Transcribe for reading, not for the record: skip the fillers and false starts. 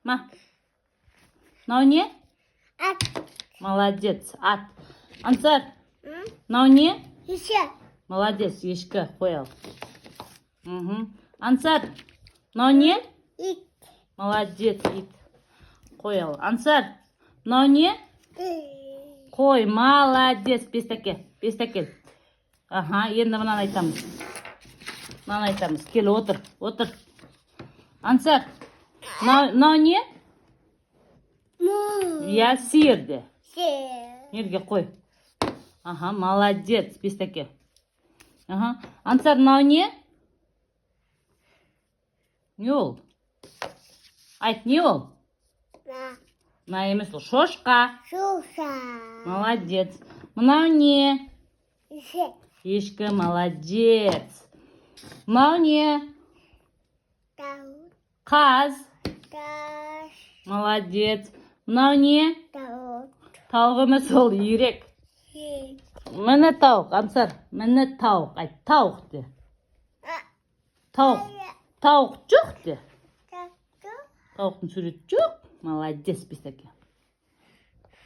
Ма. Мынау не? Ат. Молодец. Ат. Ансар. Мынау не? Еші. Молодец. Ешкі. Қоял. Ансар. Мынау не? Ит. Молодец. Ит. Қоял. Ансар. Мынау не? Қой. Молодец. Пестәке. Ага. Енді мынаны айтамыз. Кел, отыр. Ансар. Мынау не? Я сиырды. Жерге қой. Ага, молодец, пестәке. Ага. Ансар, мынау не? Не ол? Айт, не ол? Мына емес ол. Шошқа. Молодец. Мынау не? Ешкі, молодец. Мынау не? Қаз. Молодец. Мынау не? Тауық емес ол, үйрек. Міне тауық, Ансар. Міне тауық. Айт, тауық де. Тауық жоқ де. Тауықтың суреті жоқ. Молодец, пестәке.